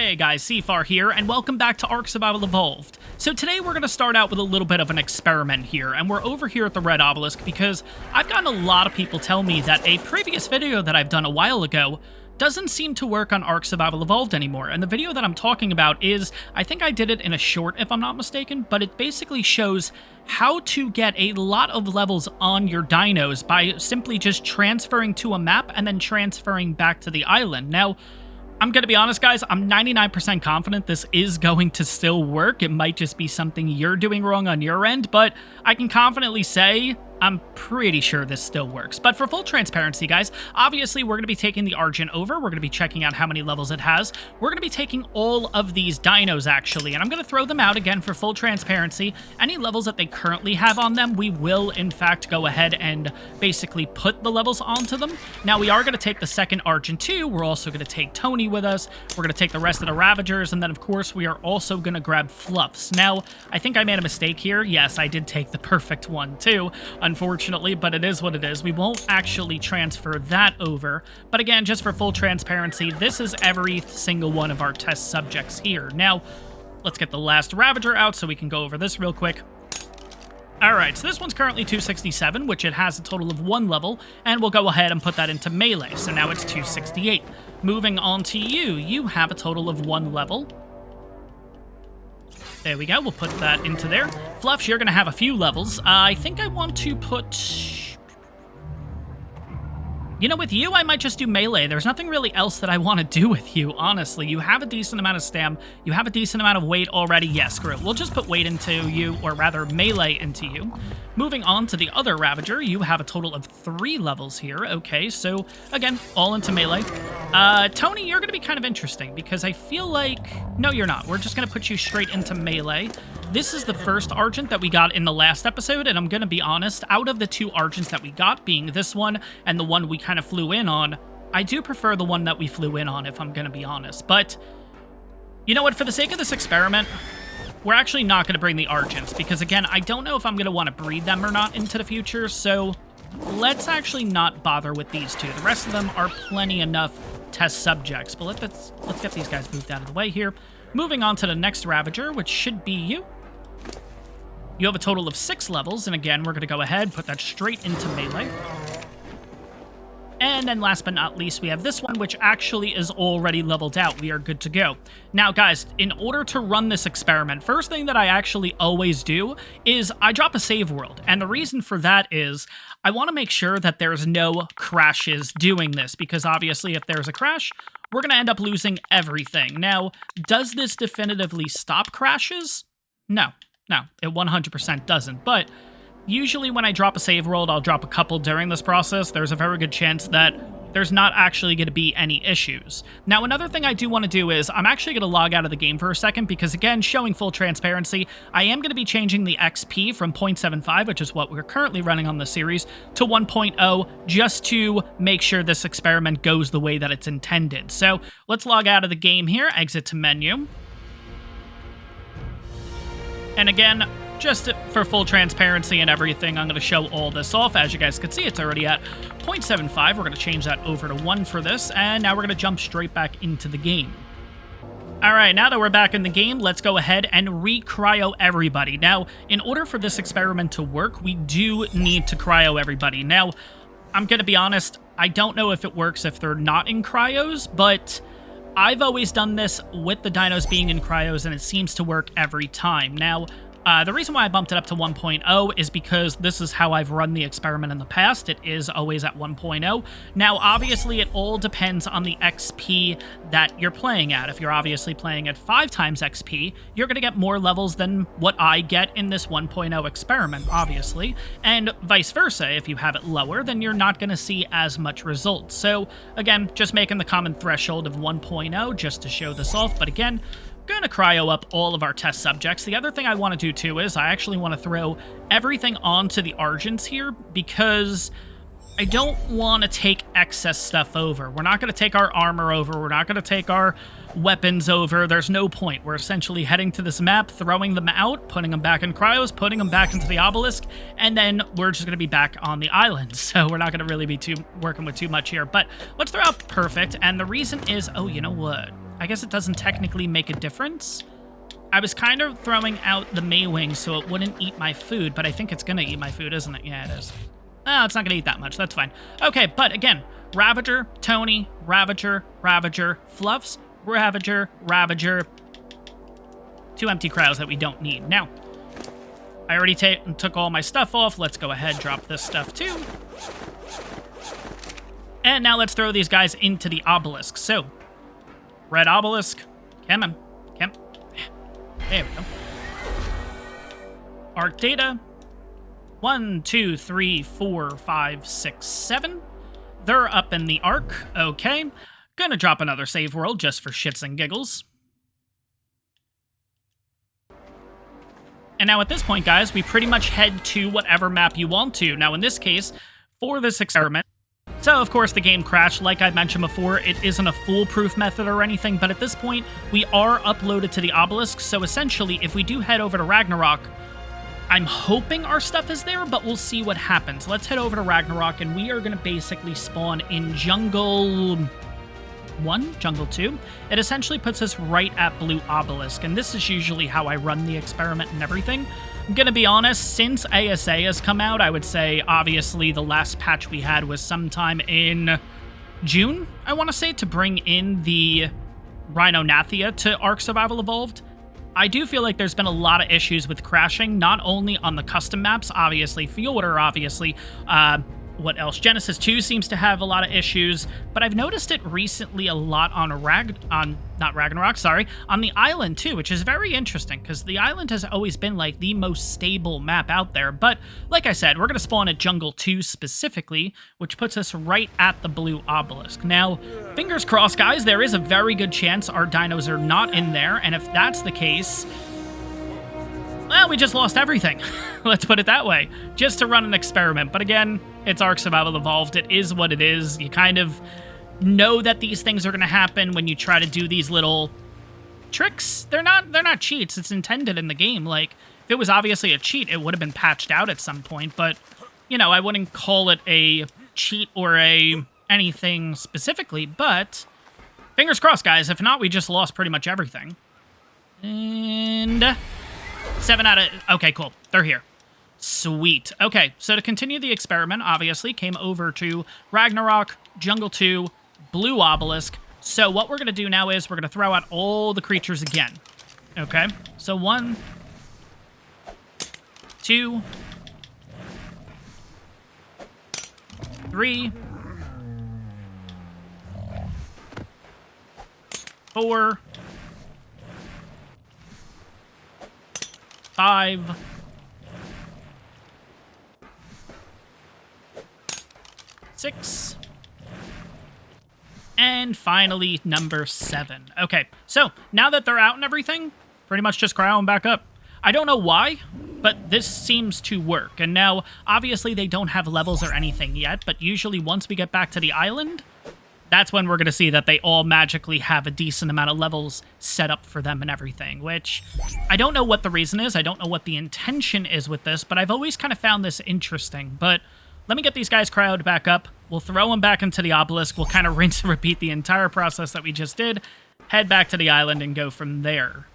Hey guys, CFAR here, and welcome back to ARK Survival Evolved. So today we're going to start out with a little bit of an experiment here, and we're over here at the Red Obelisk because I've gotten a lot of people tell me that a previous video that I've done a while ago doesn't seem to work on ARK Survival Evolved anymore, and the video that I'm talking about is, I think I did it in a short if I'm not mistaken, but it basically shows how to get a lot of levels on your dinos by simply just transferring to a map and then transferring back to the island. Now, I'm going to be honest, guys, I'm 99% confident this is going to still work. It might just be something you're doing wrong on your end, but I can confidently say I'm pretty sure this still works. But for full transparency, guys, obviously we're going to be taking the Argent over. We're going to be checking out how many levels it has. We're going to be taking all of these dinos, actually, and I'm going to throw them out again for full transparency. Any levels that they currently have on them, we will, in fact, go ahead and basically put the levels onto them. Now, we are going to take the second Argent too. We're also going to take Tony with us. We're going to take the rest of the Ravagers, and then, of course, we are also going to grab Fluffs. Now, I think I made a mistake here. Yes, I did take the perfect one, too, unfortunately, but it is what it is. We won't actually transfer that over. But again, just for full transparency, this is every single one of our test subjects here. Now, let's get the last Ravager out so we can go over this real quick. Alright, so this one's currently 267, which it has a total of 1 level, and we'll go ahead and put that into melee, so now it's 268. Moving on to you, you have a total of 1 level. There we go, we'll put that into there. Fluffs, you're going to have a few levels. I think I want to put... You know, with you, I might just do melee. There's nothing really else that I want to do with you, honestly. You have a decent amount of stam. You have a decent amount of weight already. Yes, screw it. We'll just put weight into you, or rather melee into you. Moving on to the other Ravager, you have a total of 3 levels here. Okay, so again, all into melee. Tony, you're going to be kind of interesting because I feel like... No, you're not. We're just going to put you straight into melee. This is the first Argent that we got in the last episode, and I'm going to be honest, out of the 2 Argents that we got, being this one and the one we kind of flew in on, I do prefer the one that we flew in on, if I'm going to be honest. But, you know what, for the sake of this experiment, we're actually not going to bring the Argents, because again, I don't know if I'm going to want to breed them or not into the future, so let's actually not bother with these 2. The rest of them are plenty enough test subjects, but let's get these guys moved out of the way here. Moving on to the next Ravager, which should be you. You have a total of 6 levels, and again, we're going to go ahead, put that straight into melee. And then last but not least, we have this one, which actually is already leveled out. We are good to go. Now, guys, in order to run this experiment, first thing that I actually always do is I drop a save world. And the reason for that is I want to make sure that there's no crashes doing this, because obviously if there's a crash, we're going to end up losing everything. Now, does this definitively stop crashes? No, it 100% doesn't. But usually when I drop a save world, I'll drop a couple during this process. There's a very good chance that there's not actually going to be any issues. Now, another thing I do want to do is I'm actually going to log out of the game for a second because, again, showing full transparency, I am going to be changing the XP from 0.75, which is what we're currently running on the series, to 1.0 just to make sure this experiment goes the way that it's intended. So let's log out of the game here, exit to menu. And again, just for full transparency and everything, I'm going to show all this off. As you guys can see, it's already at 0.75. We're going to change that over to 1 for this, and now we're going to jump straight back into the game. All right, now that we're back in the game, let's go ahead and re-cryo everybody. Now, in order for this experiment to work, we do need to cryo everybody. Now, I'm going to be honest, I don't know if it works if they're not in cryos, but I've always done this with the dinos being in cryos, and it seems to work every time. Now, the reason why I bumped it up to 1.0 is because this is how I've run the experiment in the past. It is always at 1.0. Now, obviously, it all depends on the XP that you're playing at. If you're obviously playing at 5 times XP, you're going to get more levels than what I get in this 1.0 experiment, obviously. And vice versa, if you have it lower, then you're not going to see as much results. So, again, just making the common threshold of 1.0 just to show this off. But again, going to cryo up all of our test subjects. The other thing I want to do too is I actually want to throw everything onto the Argents here because I don't want to take excess stuff over. We're not going to take our armor over. We're not going to take our weapons over. There's no point. We're essentially heading to this map, throwing them out, putting them back in cryos, putting them back into the obelisk, and then we're just going to be back on the island. So we're not going to really be working with too much here. But let's throw out perfect, and the reason is, oh, you know what? I guess it doesn't technically make a difference. I was kind of throwing out the Maywing so it wouldn't eat my food, but I think it's gonna eat my food, isn't it? Yeah, it is. Oh, it's not gonna eat that much. That's fine. Okay, but again, Ravager, Tony, Ravager, Ravager, Fluffs, Ravager, Ravager. 2 empty crowds that we don't need. Now, I already took all my stuff off. Let's go ahead, drop this stuff too. And now let's throw these guys into the obelisk. So, red obelisk, come on, come. There we go. ARK data. 1, 2, 3, 4, 5, 6, 7. They're up in the ARK. Okay. Gonna drop another save world just for shits and giggles. And now at this point, guys, we pretty much head to whatever map you want to. Now, in this case, for this experiment, so of course the game crashed. Like I mentioned before, it isn't a foolproof method or anything, but at this point, we are uploaded to the obelisk. So essentially, if we do head over to Ragnarok, I'm hoping our stuff is there, but we'll see what happens. Let's head over to Ragnarok, and we are going to basically spawn in Jungle 1, Jungle 2. It essentially puts us right at Blue Obelisk, and this is usually how I run the experiment and everything. I'm gonna be honest, since ASA has come out, I would say, obviously, the last patch we had was sometime in June, I want to say, to bring in the Rhinonathia to ARK Survival Evolved. I do feel like there's been a lot of issues with crashing, not only on the custom maps, obviously, Field Order, obviously, what else? Genesis 2 seems to have a lot of issues, but I've noticed it recently a lot on on the island too, which is very interesting because the island has always been like the most stable map out there. But like I said, we're going to spawn at Jungle 2 specifically, which puts us right at the Blue Obelisk. Now, fingers crossed, guys, there is a very good chance our dinos are not in there, and if that's the case, well, we just lost everything. Let's put it that way. Just to run an experiment. But again, it's ARK Survival Evolved. It is what it is. You kind of know that these things are going to happen when you try to do these little tricks. They're not cheats. It's intended in the game. Like, if it was obviously a cheat, it would have been patched out at some point. But, you know, I wouldn't call it a cheat or anything specifically. But fingers crossed, guys. If not, we just lost pretty much everything. And 7 out of... Okay, cool. They're here. Sweet. Okay, so to continue the experiment, obviously, came over to Ragnarok, Jungle 2, Blue Obelisk. So what we're going to do now is we're going to throw out all the creatures again. Okay, so 1, 2, 3, 4, 5, 6, and finally, number 7. Okay, so now that they're out and everything, pretty much just cryo them back up. I don't know why, but this seems to work. And now, obviously, they don't have levels or anything yet, but usually once we get back to the island, that's when we're going to see that they all magically have a decent amount of levels set up for them and everything, which I don't know what the reason is. I don't know what the intention is with this, but I've always kind of found this interesting. But let me get these guys cryoed back up. We'll throw them back into the obelisk. We'll kind of rinse and repeat the entire process that we just did, head back to the island, and go from there.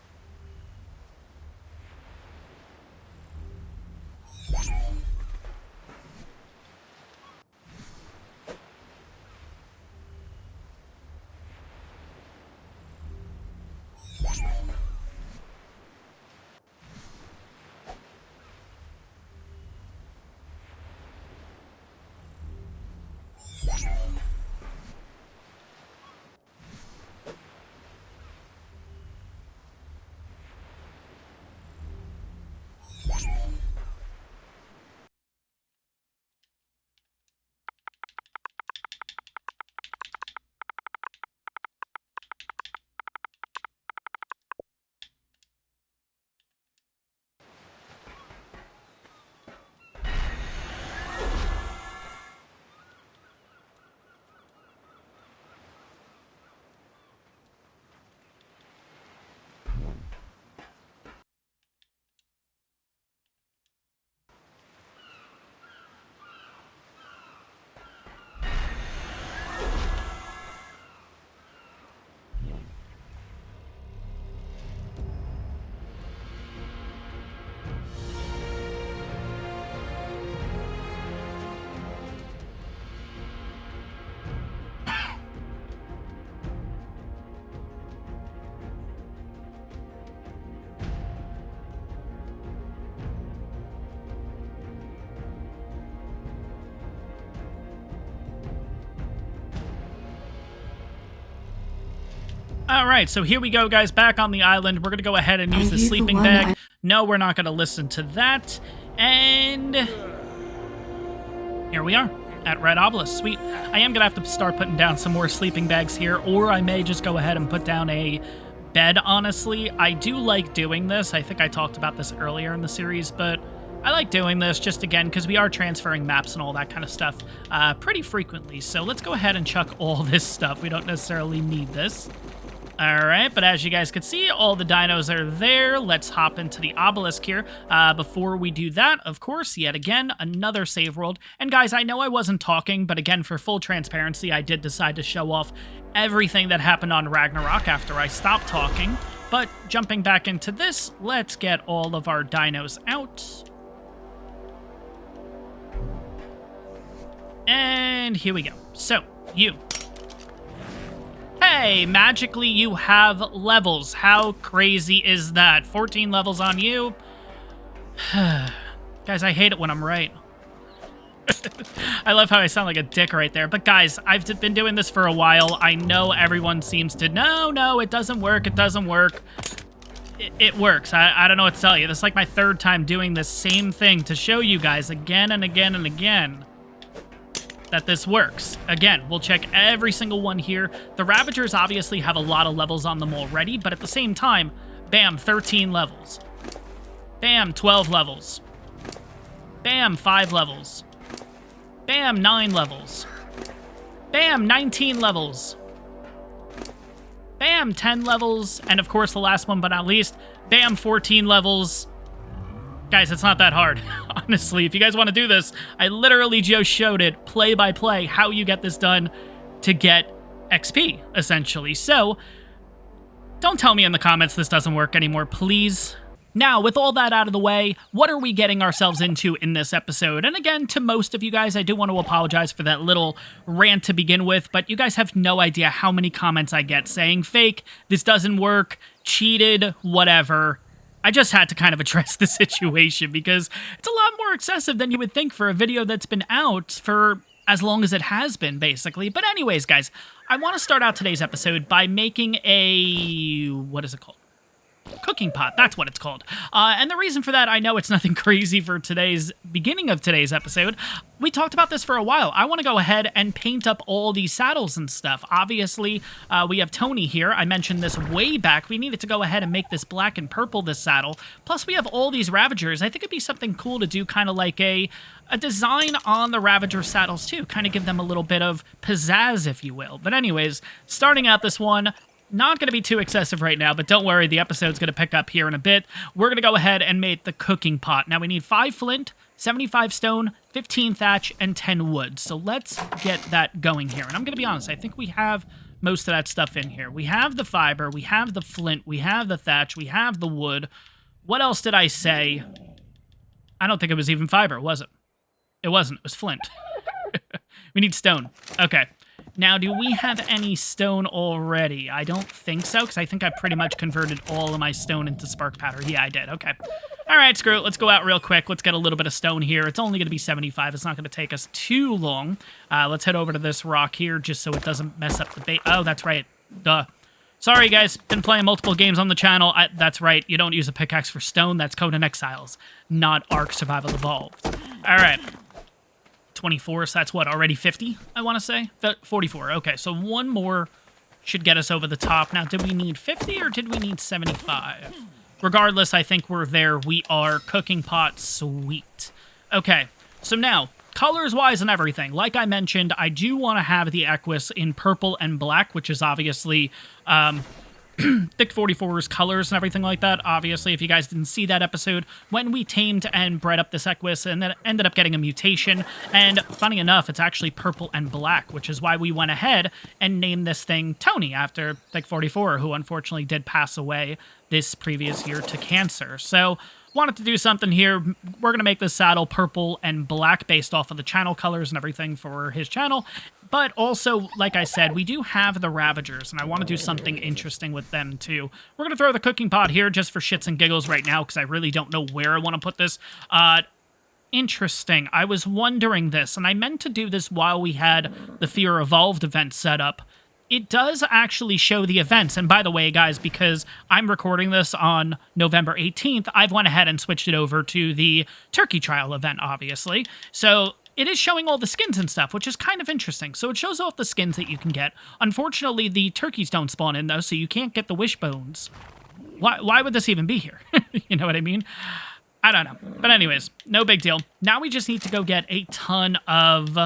All right, so here we go, guys, back on the island. We're going to go ahead and use the sleeping bag. No, we're not going to listen to that. And here we are at Red Obelisk. Sweet. I am going to have to start putting down some more sleeping bags here, or I may just go ahead and put down a bed, honestly. I do like doing this. I think I talked about this earlier in the series, but I like doing this just, again, because we are transferring maps and all that kind of stuff pretty frequently. So let's go ahead and chuck all this stuff. We don't necessarily need this. All right, but as you guys can see, all the dinos are there. Let's hop into the obelisk here. Before we do that, of course, yet again, another save world. And guys, I know I wasn't talking, but again, for full transparency, I did decide to show off everything that happened on Ragnarok after I stopped talking. But jumping back into this, let's get all of our dinos out. And here we go. So, you. Hey, magically you have levels. How crazy is that? 14 levels on you. Guys, I hate it when I'm right. I love how I sound like a dick right there. But guys, I've been doing this for a while. I know everyone seems to, no, it doesn't work. It doesn't work. It works. I don't know what to tell you. This is like my third time doing this same thing to show you guys again and again and again that this works. Again, we'll check every single one here. The Ravagers obviously have a lot of levels on them already, but at the same time, bam, 13 levels. Bam, 12 levels. Bam, 5 levels. Bam, 9 levels. Bam, 19 levels. Bam, 10 levels. And of course, the last one but not least, bam, 14 levels. Guys, it's not that hard. Honestly, if you guys want to do this, I literally just showed it play by play how you get this done to get XP, essentially. So, don't tell me in the comments this doesn't work anymore, please. Now, with all that out of the way, what are we getting ourselves into in this episode? And again, to most of you guys, I do want to apologize for that little rant to begin with, but you guys have no idea how many comments I get saying fake, this doesn't work, cheated, whatever. I just had to kind of address the situation because it's a lot more excessive than you would think for a video that's been out for as long as it has been, basically. But anyways, guys, I want to start out today's episode by making a... what is it called? Cooking pot, that's what it's called. And the reason for that, I know it's nothing crazy for today's beginning of today's episode. We talked about this for a while. I want to go ahead and paint up all these saddles and stuff. Obviously, we have Tony here. I mentioned this way back. We needed to go ahead and make this black and purple, this saddle. Plus, we have all these Ravagers. I think it'd be something cool to do kind of like a design on the Ravager saddles too. Kind of give them a little bit of pizzazz, if you will. But anyways, starting out this one, not going to be too excessive right now, but don't worry, the episode's going to pick up here in a bit. We're going to go ahead and make the cooking pot. Now, we need 5 flint, 75 stone, 15 thatch, and 10 wood. So let's get that going here. And I'm going to be honest, I think we have most of that stuff in here. We have the fiber, we have the flint, we have the thatch, we have the wood. What else did I say? I don't think it was even fiber, was it? It wasn't. It was flint. We need stone. Okay. Now, do we have any stone already? I don't think so, because I think I pretty much converted all of my stone into spark powder. Yeah, I did. Okay. All right, screw it. Let's go out real quick. Let's get a little bit of stone here. It's only going to be 75. It's not going to take us too long. Let's head over to this rock here, just so it doesn't mess up the bait. Oh, that's right. Duh. Sorry, guys. Been playing multiple games on the channel. That's right. You don't use a pickaxe for stone. That's Conan Exiles, not ARK Survival Evolved. All right. 24, so that's what, already 50, I want to say? 44, okay, so one more should get us over the top. Now, did we need 50 or did we need 75? Regardless, I think we're there. We are cooking pot, sweet. Okay, so now, colors-wise and everything, like I mentioned, I do want to have the Equus in purple and black, which is obviously Thick 44's colors and everything like that. Obviously, if you guys didn't see that episode, when we tamed and bred up this Equus and then ended up getting a mutation, and funny enough, it's actually purple and black, which is why we went ahead and named this thing Tony, after Thick 44, who unfortunately did pass away this previous year to cancer. So, wanted to do something here. We're going to make this saddle purple and black based off of the channel colors and everything for his channel. But also, like I said, we do have the Ravagers, and I want to do something interesting with them, too. We're going to throw the cooking pot here just for shits and giggles right now, because I really don't know where I want to put this. Interesting. I was wondering this, and I meant to do this while we had the Fear Evolved event set up. it does actually show the events. And by the way, guys, because I'm recording this on November 18th, I've went ahead and switched it over to the turkey trial event, obviously. So it is showing all the skins and stuff, which is kind of interesting. So it shows off the skins that you can get. Unfortunately, the turkeys don't spawn in, though, so you can't get the wishbones. Why would this even be here? You know what I mean? I don't know. But anyways, no big deal. Now we just need to go get a ton of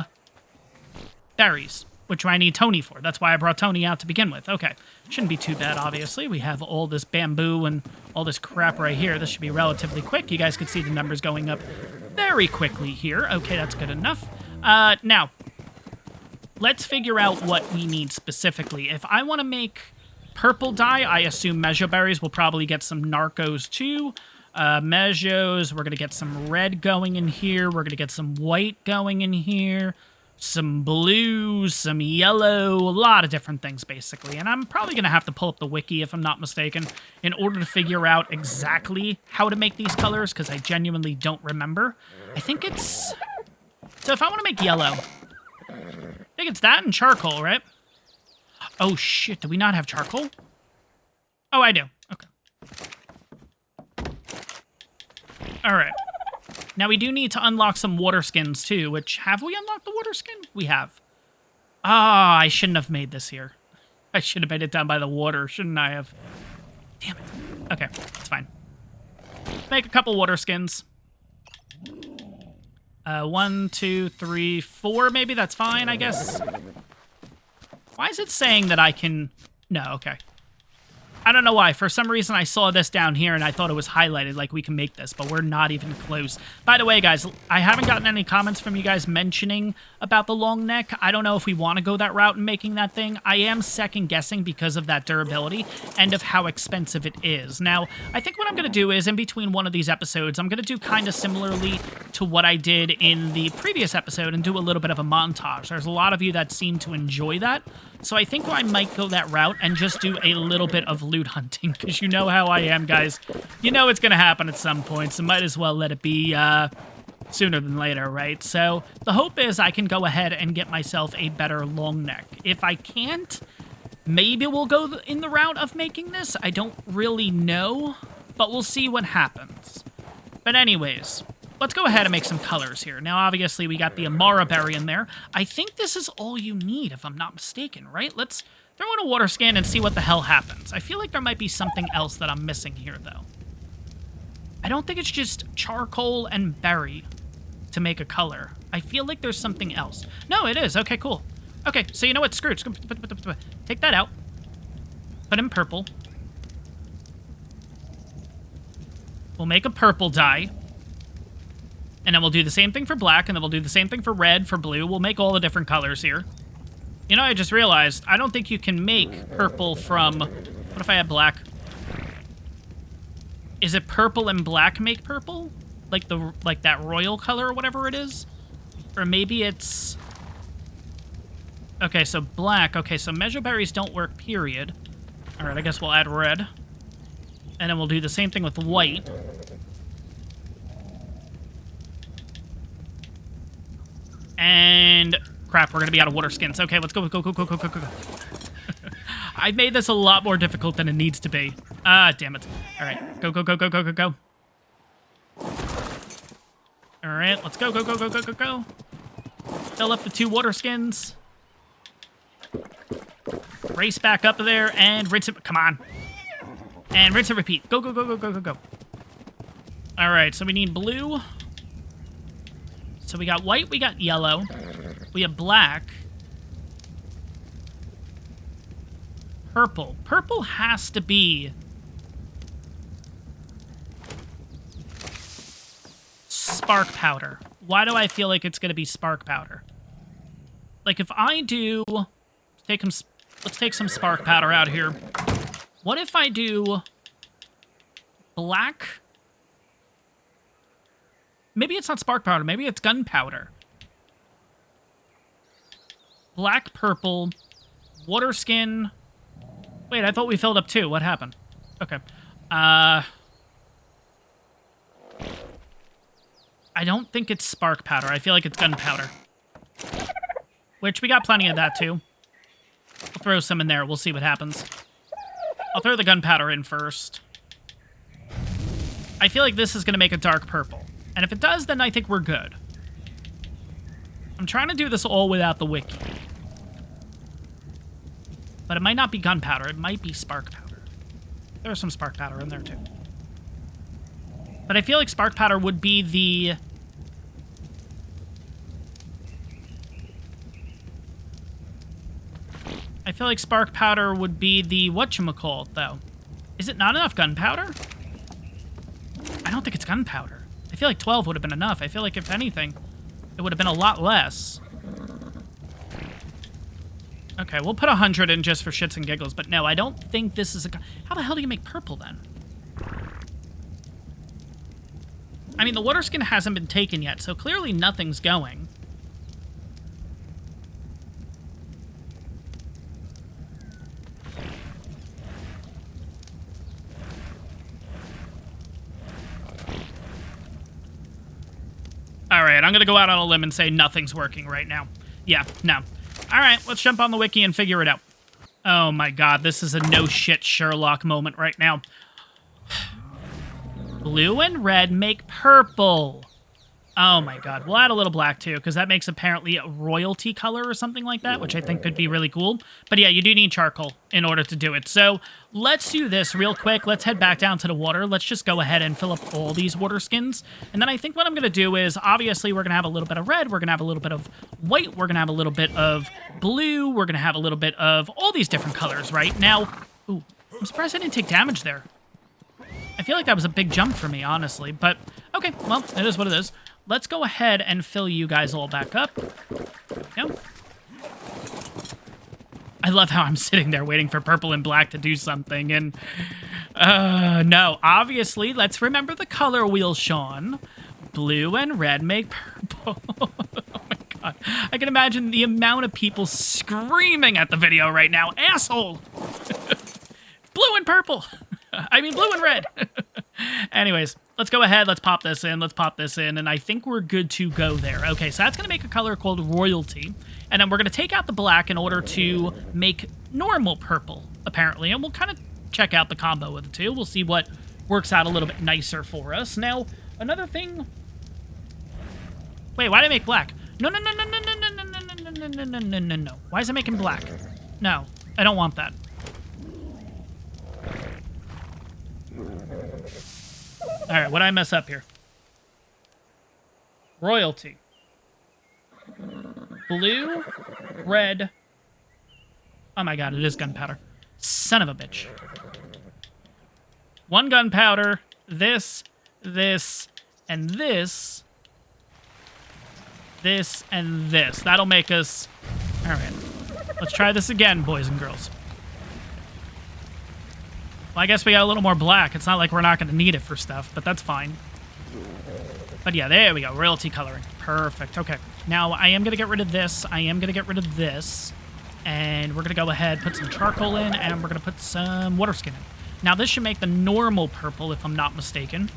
berries, which I need Tony for. That's why I brought Tony out to begin with. Okay. Shouldn't be too bad, obviously. We have all this bamboo and all this crap right here. This should be relatively quick. You guys can see the numbers going up very quickly here. Okay, that's good enough. Now, let's figure out what we need specifically. If I want to make purple dye, I assume measure berries will probably get some narcos too. Measures, we're going to get some red going in here. We're going to get some white going in here. Some blue, some yellow, a lot of different things, basically. And I'm probably going to have to pull up the wiki, if I'm not mistaken, in order to figure out exactly how to make these colors, because I genuinely don't remember. I think it's... So if I want to make yellow, I think it's that and charcoal, right? Oh, shit, do we not have charcoal? Oh, I do. Okay. All right. Now, we do need to unlock some water skins, too, which... Have we unlocked the water skin? We have. Ah, I shouldn't have made this here. I should have made it down by the water, shouldn't I have? Damn it. Okay, it's fine. Make a couple water skins. 1, 2, 3, 4, maybe? That's fine, I guess. Why is it saying that I can... No, okay. I don't know why. For some reason, I saw this down here, and I thought it was highlighted, like we can make this, but we're not even close. By the way, guys, I haven't gotten any comments from you guys mentioning about the long neck. I don't know if we want to go that route in making that thing. I am second-guessing because of that durability and of how expensive it is. Now, I think what I'm going to do is, in between one of these episodes, I'm going to do kind of similarly to what I did in the previous episode and do a little bit of a montage. There's a lot of you that seem to enjoy that. So I think I might go that route and just do a little bit of loot hunting, because you know how I am, guys. You know it's going to happen at some point, so might as well let it be sooner than later, right? So the hope is I can go ahead and get myself a better long neck. If I can't, maybe we'll go in the route of making this. I don't really know, but we'll see what happens. But anyways... Let's go ahead and make some colors here. Now, obviously, we got the Amara berry in there. I think this is all you need, if I'm not mistaken, right? Let's throw in a water scan and see what the hell happens. I feel like there might be something else that I'm missing here, though. I don't think it's just charcoal and berry to make a color. I feel like there's something else. No, it is. Okay, cool. Okay, so you know what? Screw it. Take that out. Put in purple. We'll make a purple dye. And then we'll do the same thing for black, and then we'll do the same thing for red, for blue. We'll make all the different colors here. You know, I just realized, I don't think you can make purple from... What if I had black? Is it purple and black make purple? Like that royal color or whatever it is? Or maybe it's... Okay, so black. Okay, so measure berries don't work, period. Alright, I guess we'll add red. And then we'll do the same thing with white. And crap, we're gonna be out of water skins. Okay, let's go. I've made this a lot more difficult than it needs to be. Ah, damn it. All right, go. All right, let's go. Fill up the 2 water skins. Race back up there and rinse it. Come on. And rinse and repeat. Go. All right, so we need blue. So we got white, we got yellow, we have black, purple. Purple has to be spark powder. Why do I feel like it's going to be spark powder? Like if I do, let's take some spark powder out here. What if I do black? Maybe it's not spark powder. Maybe it's gunpowder. Black, purple, water skin. Wait, I thought we filled up 2. What happened? Okay. I don't think it's spark powder. I feel like it's gunpowder. Which we got plenty of that too. I'll throw some in there. We'll see what happens. I'll throw the gunpowder in first. I feel like this is going to make a dark purple. And if it does, then I think we're good. I'm trying to do this all without the wiki. But it might not be gunpowder. It might be spark powder. There's some spark powder in there, too. But I feel like spark powder would be the... I feel like spark powder would be the whatchamacallit, though. Is it not enough gunpowder? I don't think it's gunpowder. I feel like 12 would have been enough. I feel like, if anything, it would have been a lot less. Okay, we'll put 100 in just for shits and giggles, but no, I don't think this is a... How the hell do you make purple, then? I mean, the water skin hasn't been taken yet, so clearly nothing's going. Alright, I'm gonna go out on a limb and say nothing's working right now. Yeah, no. Alright, let's jump on the wiki and figure it out. Oh my god, this is a no-shit Sherlock moment right now. Blue and red make purple. Oh my god. We'll add a little black too, because that makes apparently a royalty color or something like that, which I think could be really cool. But yeah, you do need charcoal in order to do it. So let's do this real quick. Let's head back down to the water. Let's just go ahead and fill up all these water skins. And then I think what I'm going to do is, obviously, we're going to have a little bit of red. We're going to have a little bit of white. We're going to have a little bit of blue. We're going to have a little bit of all these different colors, right? Now, ooh, I'm surprised I didn't take damage there. I feel like that was a big jump for me, honestly. But, okay, well, it is what it is. Let's go ahead and fill you guys all back up. Yep. I love how I'm sitting there waiting for purple and black to do something, and... no, obviously, let's remember the color wheel, Sean. Blue and red make purple. Oh my god. I can imagine the amount of people screaming at the video right now. Asshole! Blue and purple! I mean, blue and red! Anyways, let's go ahead, let's pop this in, and I think we're good to go there. Okay, so that's going to make a color called royalty, and then we're going to take out the black in order to make normal purple, apparently, and we'll kind of check out the combo of the two. We'll see what works out a little bit nicer for us. Now, another thing... Wait, why did I make black? No. Why is it making black? No, I don't want that. All right, what did I mess up here? Royalty. Blue, red. Oh my god, it is gunpowder. Son of a bitch. One gunpowder, this, and this. This, and this. That'll make us... All right. Let's try this again, boys and girls. Well, I guess we got a little more black. It's not like we're not going to need it for stuff, but that's fine. But yeah, there we go. Royalty coloring. Perfect. Okay. Now, I am going to get rid of this. I am going to get rid of this. And we're going to go ahead, put some charcoal in, and we're going to put some water skin in. Now, this should make the normal purple, if I'm not mistaken.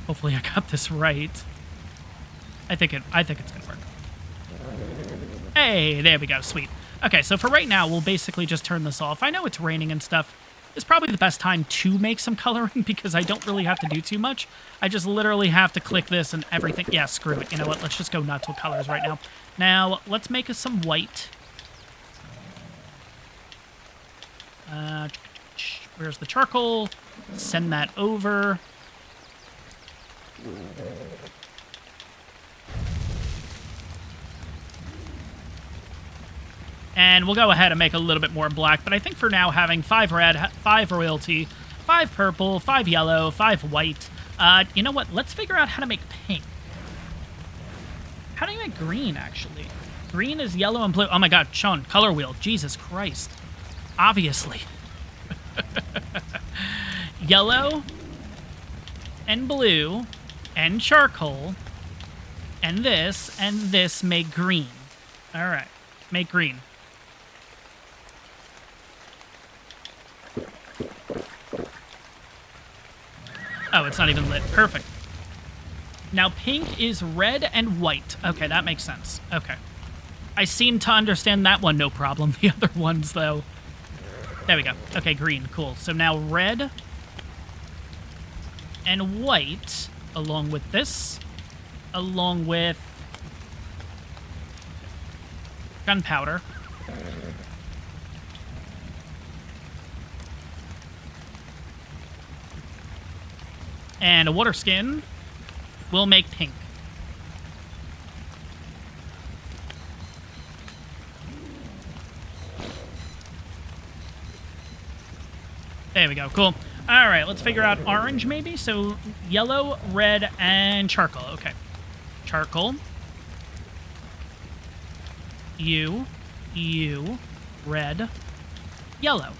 Hopefully I got this right. I think it's going to work. Hey, there we go. Sweet. Okay, so for right now, we'll basically just turn this off. I know it's raining and stuff. It's probably the best time to make some coloring because I don't really have to do too much. I just literally have to click this and everything. Yeah, screw it. You know what? Let's just go nuts with colors right now. Now, let's make us some white. Where's the charcoal? Send that over. And we'll go ahead and make a little bit more black, but I think for now, having 5 red, 5 royalty, 5 purple, 5 yellow, 5 white. You know what? Let's figure out how to make pink. How do you make green, actually? Green is yellow and blue. Oh my god, Sean, color wheel. Jesus Christ. Obviously. Yellow and blue and charcoal and this make green. All right, make green. Oh, it's not even lit. Perfect. Now, pink is red and white. Okay, that makes sense. Okay. I seem to understand that one, no problem. The other ones, though. There we go. Okay, green. Cool. So now red and white, along with this, along with gunpowder. And a water skin will make pink. There we go. Cool. All right, let's figure out orange maybe. So yellow, red, and charcoal. Okay. Charcoal. You, red, yellow.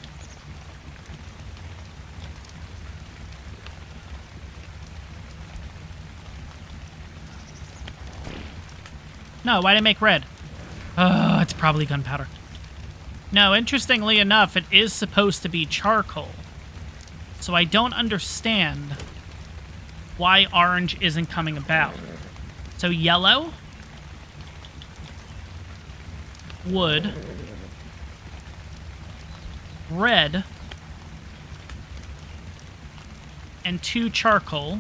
No, why did I make red? Oh, it's probably gunpowder. No, interestingly enough, it is supposed to be charcoal. So I don't understand why orange isn't coming about. So yellow, wood, red, and 2 charcoal.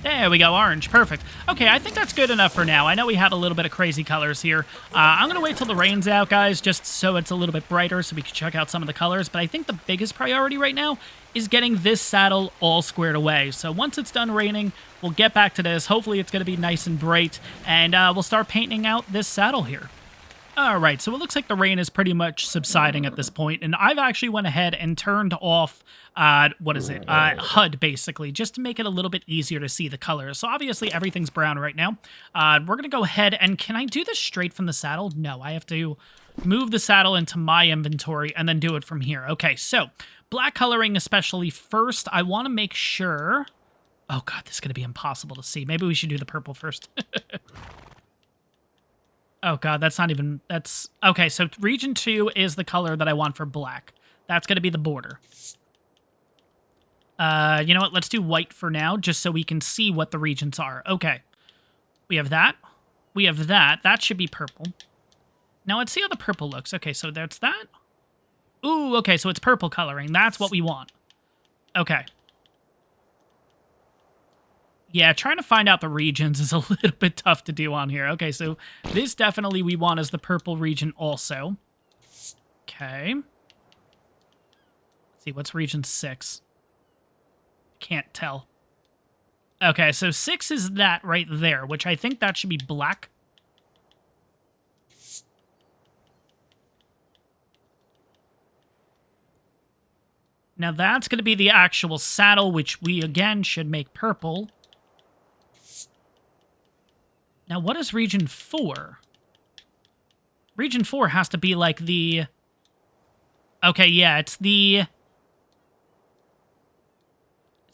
There we go, orange. Perfect. Okay, I think that's good enough for now. I know we have a little bit of crazy colors here. I'm going to wait till the rain's out, guys, just so it's a little bit brighter so we can check out some of the colors. But I think the biggest priority right now is getting this saddle all squared away. So once it's done raining, we'll get back to this. Hopefully it's going to be nice and bright, and we'll start painting out this saddle here. All right, so it looks like the rain is pretty much subsiding at this point, and I've actually went ahead and turned off, HUD, basically, just to make it a little bit easier to see the colors. So obviously everything's brown right now. We're going to go ahead, and can I do this straight from the saddle? No, I have to move the saddle into my inventory and then do it from here. Okay, so black coloring especially first. I want to make sure... Oh, God, this is going to be impossible to see. Maybe we should do the purple first. Oh, God, that's not even... That's... Okay, so region 2 is the color that I want for black. That's going to be the border. You know what? Let's do white for now, just so we can see what the regions are. Okay. We have that. We have that. That should be purple. Now, let's see how the purple looks. Okay, so that's that. Ooh, okay, so it's purple coloring. That's what we want. Okay. Yeah, trying to find out the regions is a little bit tough to do on here. Okay, so this definitely we want as the purple region also. Okay. Let's see, what's region 6? Can't tell. Okay, so 6 is that right there, which I think that should be black. Now that's going to be the actual saddle, which we, again, should make purple. Now, what is region 4? Region 4 has to be like the... Okay, yeah, it's the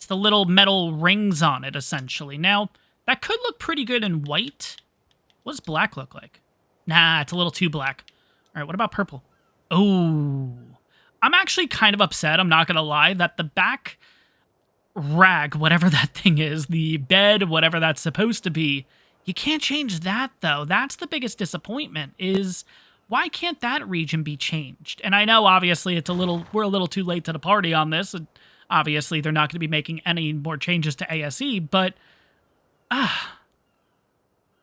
little metal rings on it, essentially. Now, that could look pretty good in white. What does black look like? Nah, it's a little too black. All right, what about purple? Oh, I'm actually kind of upset, I'm not going to lie, that the back rag, whatever that thing is, the bed, whatever that's supposed to be, you can't change that, though. That's the biggest disappointment, is why can't that region be changed? And I know, obviously, we're a little too late to the party on this, and obviously they're not going to be making any more changes to ASE, but,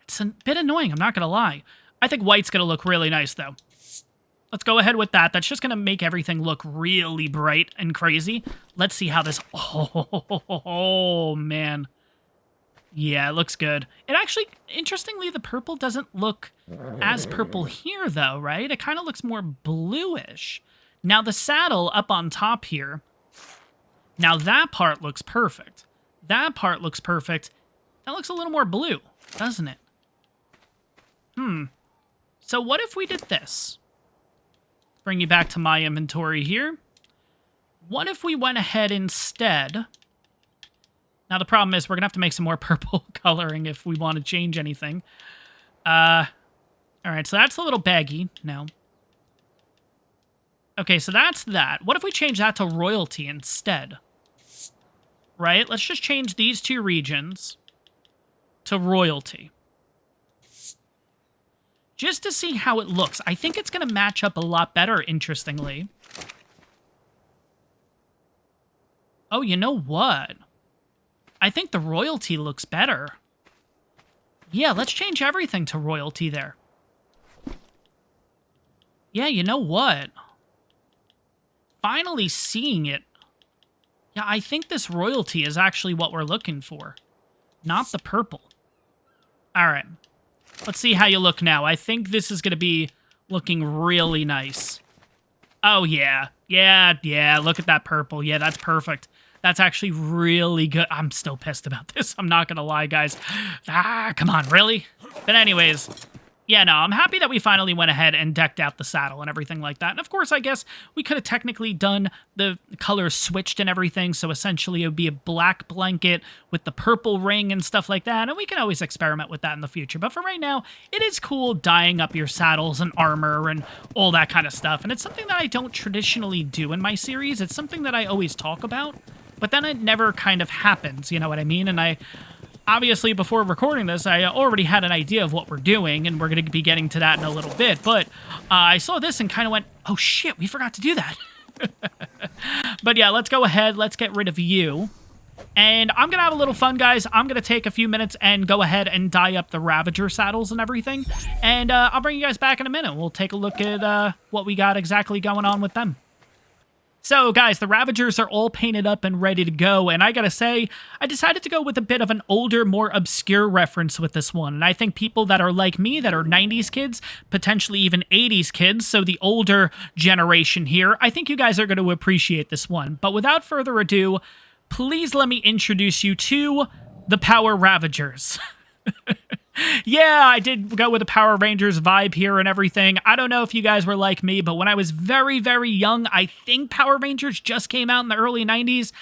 it's a bit annoying, I'm not going to lie. I think white's going to look really nice, though. Let's go ahead with that. That's just going to make everything look really bright and crazy. Let's see how this... Oh, man. Yeah, it looks good. It actually, interestingly, the purple doesn't look as purple here, though, right? It kind of looks more bluish. Now, the saddle up on top here, now that part looks perfect. That part looks perfect. That looks a little more blue, doesn't it? So what if we did this? Bring you back to my inventory here. What if we went ahead instead... Now, the problem is we're going to have to make some more purple coloring if we want to change anything. All right, so that's a little baggy. No. Okay, so that's that. What if we change that to royalty instead? Right? Let's just change these two regions to royalty. Just to see how it looks. I think it's going to match up a lot better, interestingly. Oh, you know what? I think the royalty looks better. Yeah, let's change everything to royalty there. Yeah, you know what? Finally seeing it. Yeah, I think this royalty is actually what we're looking for. Not the purple. All right. Let's see how you look now. I think this is going to be looking really nice. Oh, yeah. Yeah. Look at that purple. Yeah, that's perfect. That's actually really good. I'm still pissed about this. I'm not going to lie, guys. Come on, really? But anyways, yeah, no, I'm happy that we finally went ahead and decked out the saddle and everything like that. And of course, I guess we could have technically done the colors switched and everything. So essentially, it would be a black blanket with the purple ring and stuff like that. And we can always experiment with that in the future. But for right now, it is cool dyeing up your saddles and armor and all that kind of stuff. And it's something that I don't traditionally do in my series. It's something that I always talk about. But then it never kind of happens, you know what I mean? And I, obviously, before recording this, I already had an idea of what we're doing, and we're going to be getting to that in a little bit. But I saw this and kind of went, oh shit, we forgot to do that. But yeah, let's go ahead. Let's get rid of you. And I'm going to have a little fun, guys. I'm going to take a few minutes and go ahead and dye up the Ravager saddles and everything. And I'll bring you guys back in a minute. We'll take a look at what we got exactly going on with them. So, guys, the Ravagers are all painted up and ready to go, and I gotta say, I decided to go with a bit of an older, more obscure reference with this one, and I think people that are like me, that are 90s kids, potentially even 80s kids, so the older generation here, I think you guys are going to appreciate this one. But without further ado, please let me introduce you to the Power Ravagers. Yeah, I did go with the Power Rangers vibe here and everything. I don't know if you guys were like me, but when I was very, very young, I think Power Rangers just came out in the early 90s.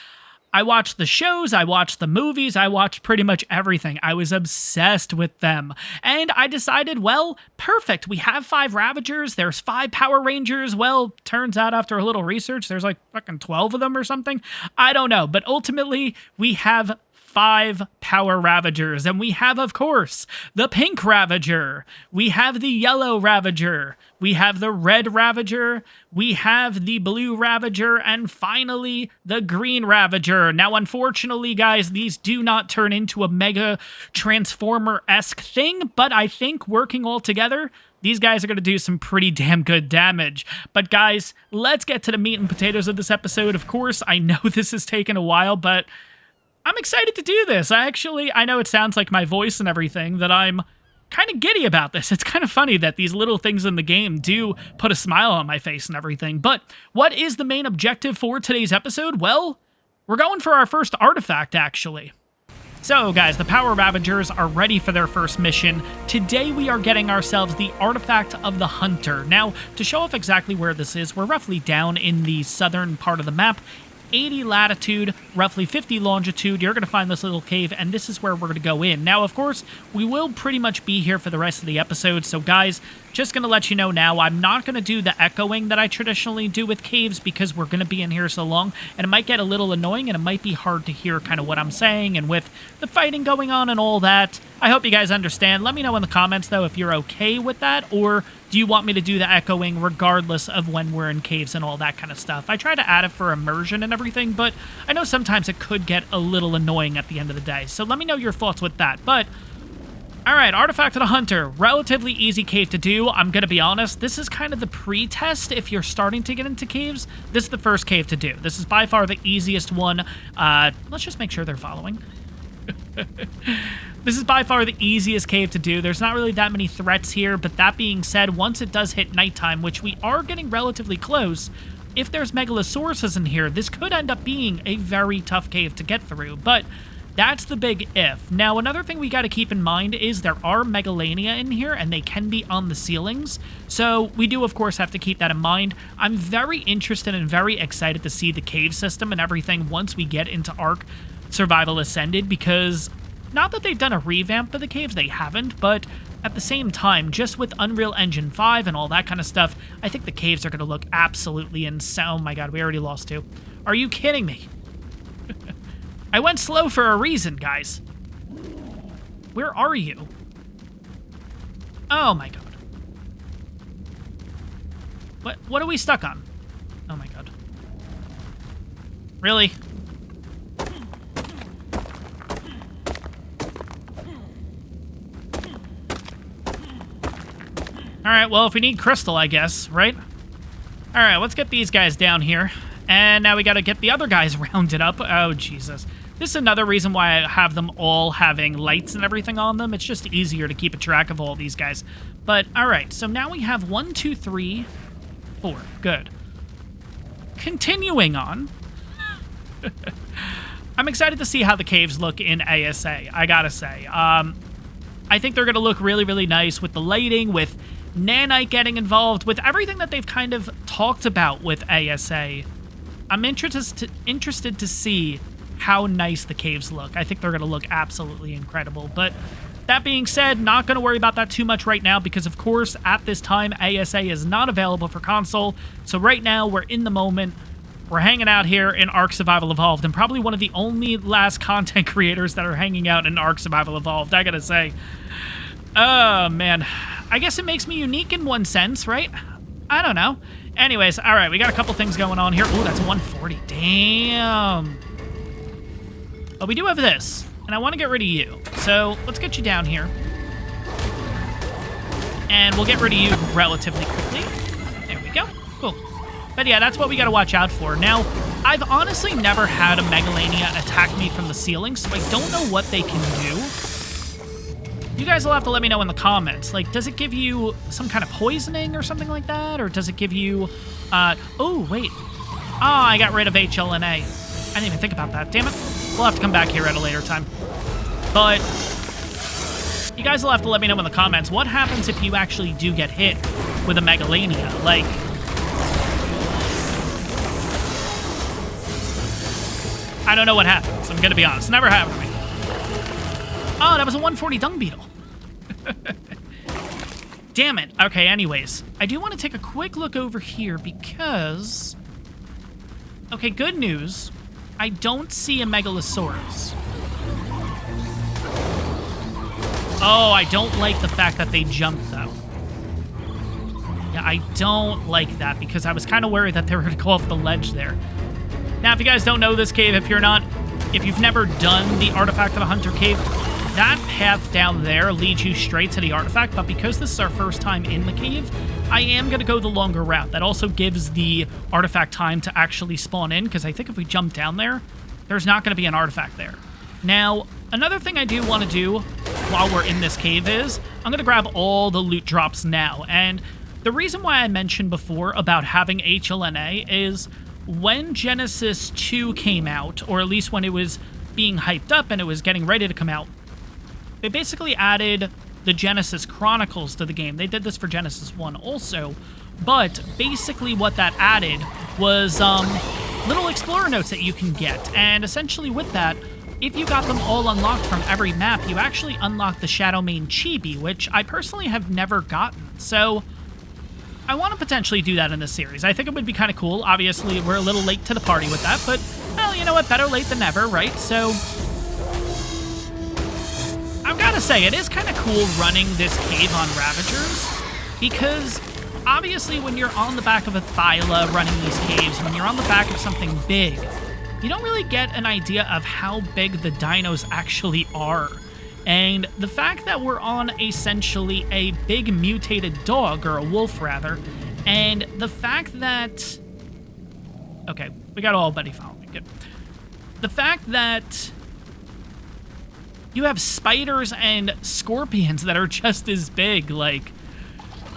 I watched the shows, I watched the movies, I watched pretty much everything. I was obsessed with them. And I decided, well, perfect. We have 5 Ravagers, there's 5 Power Rangers. Well, turns out after a little research, there's like fucking 12 of them or something. I don't know, but ultimately, we have 5 Power Ravagers, and we have, of course, the Pink Ravager, we have the Yellow Ravager, we have the Red Ravager, we have the Blue Ravager, and finally, the Green Ravager. Now, unfortunately, guys, these do not turn into a Mega Transformer-esque thing, but I think working all together, these guys are going to do some pretty damn good damage. But guys, let's get to the meat and potatoes of this episode. Of course, I know this has taken a while, but I'm excited to do this. I know it sounds like my voice and everything, that I'm kind of giddy about this. It's kind of funny that these little things in the game do put a smile on my face and everything. But what is the main objective for today's episode? Well, we're going for our first artifact, actually. So, guys, the Power Ravagers are ready for their first mission. Today, we are getting ourselves the Artifact of the Hunter. Now, to show off exactly where this is, we're roughly down in the southern part of the map, 80 latitude, roughly 50 longitude. You're going to find this little cave, and this is where we're going to go in. Now, of course, we will pretty much be here for the rest of the episode, so guys, just going to let you know now, I'm not going to do the echoing that I traditionally do with caves because we're going to be in here so long, and it might get a little annoying, and it might be hard to hear kind of what I'm saying, and with the fighting going on and all that, I hope you guys understand. Let me know in the comments, though, if you're okay with that, or do you want me to do the echoing regardless of when we're in caves and all that kind of stuff? I try to add it for immersion and everything, but I know sometimes it could get a little annoying at the end of the day. So let me know your thoughts with that. But, alright, Artifact of the Hunter. Relatively easy cave to do. I'm going to be honest, this is kind of the pre-test if you're starting to get into caves. This is the first cave to do. This is by far the easiest one. Let's just make sure they're following. This is by far the easiest cave to do. There's not really that many threats here, but that being said, once it does hit nighttime, which we are getting relatively close, if there's Megalosauruses in here, this could end up being a very tough cave to get through, but that's the big if. Now, another thing we got to keep in mind is there are Megalania in here, and they can be on the ceilings, so we do, of course, have to keep that in mind. I'm very interested and very excited to see the cave system and everything once we get into ARK Survival Ascended, because not that they've done a revamp of the caves, they haven't, but at the same time, just with Unreal Engine 5 and all that kind of stuff, I think the caves are going to look absolutely insane. Oh my god, we already lost 2. Are you kidding me? I went slow for a reason, guys. Where are you? Oh my god. What are we stuck on? Oh my god. Really? Alright, well, if we need crystal, I guess, right? Alright, let's get these guys down here. And now we gotta get the other guys rounded up. Oh, Jesus. This is another reason why I have them all having lights and everything on them. It's just easier to keep a track of all these guys. But, alright, so now we have 1, 2, 3, 4. Good. Continuing on. I'm excited to see how the caves look in ASA, I gotta say. I think they're gonna look really, really nice with the lighting, with Nanite getting involved, with everything that they've kind of talked about with ASA. I'm interested to see how nice the caves look. I think they're going to look absolutely incredible. But that being said, not going to worry about that too much right now because, of course, at this time, ASA is not available for console. So right now, we're in the moment. We're hanging out here in ARK Survival Evolved, and probably one of the only last content creators that are hanging out in ARK Survival Evolved, I gotta say. Oh, man. I guess it makes me unique in one sense, right? I don't know. Anyways, all right, we got a couple things going on here. Ooh, that's a 140. Damn. But we do have this, and I want to get rid of you. So let's get you down here. And we'll get rid of you relatively quickly. There we go. Cool. But yeah, that's what we got to watch out for. Now, I've honestly never had a Megalania attack me from the ceiling, so I don't know what they can do. You guys will have to let me know in the comments. Like, does it give you some kind of poisoning or something like that? Or does it give you, oh, wait. Oh, I got rid of HLNA. I didn't even think about that. Damn it. We'll have to come back here at a later time. But you guys will have to let me know in the comments. What happens if you actually do get hit with a Megalania? Like, I don't know what happens. I'm going to be honest. Never happened to me. Oh, that was a 140 dung beetle. Damn it. Okay, anyways. I do want to take a quick look over here because... Okay, good news. I don't see a Megalosaurus. Oh, I don't like the fact that they jumped, though. Yeah, I don't like that because I was kind of worried that they were going to go off the ledge there. Now, if you guys don't know this cave, if you've never done the Artifact of the Hunter cave, that path down there leads you straight to the artifact, but because this is our first time in the cave, I am going to go the longer route. That also gives the artifact time to actually spawn in, because I think if we jump down there, there's not going to be an artifact there. Now, another thing I do want to do while we're in this cave is, I'm going to grab all the loot drops now, and the reason why I mentioned before about having HLNA is when Genesis 2 came out, or at least when it was being hyped up and it was getting ready to come out, they basically added the Genesis Chronicles to the game. They did this for Genesis 1 also, but basically what that added was little explorer notes that you can get, and essentially with that, if you got them all unlocked from every map, you actually unlock the Shadowmane Chibi, which I personally have never gotten, so I want to potentially do that in this series. I think it would be kind of cool. Obviously, we're a little late to the party with that, but, well, you know what, better late than never, right? So I've got to say, it is kind of cool running this cave on Ravagers, because obviously when you're on the back of a Thyla running these caves, when you're on the back of something big, you don't really get an idea of how big the dinos actually are. And the fact that we're on essentially a big mutated dog, or a wolf rather, and the fact that... Okay, we got all buddy following. Good. The fact that you have spiders and scorpions that are just as big, like,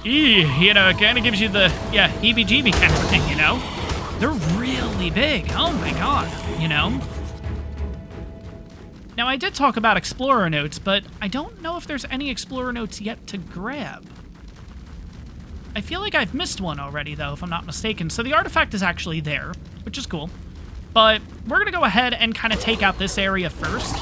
you know, it kind of gives you the, yeah, heebie-jeebie kind of thing, you know? They're really big. Oh my god, you know? Now, I did talk about Explorer Notes, but I don't know if there's any Explorer Notes yet to grab. I feel like I've missed one already, though, if I'm not mistaken. So the artifact is actually there, which is cool. But we're going to go ahead and kind of take out this area first.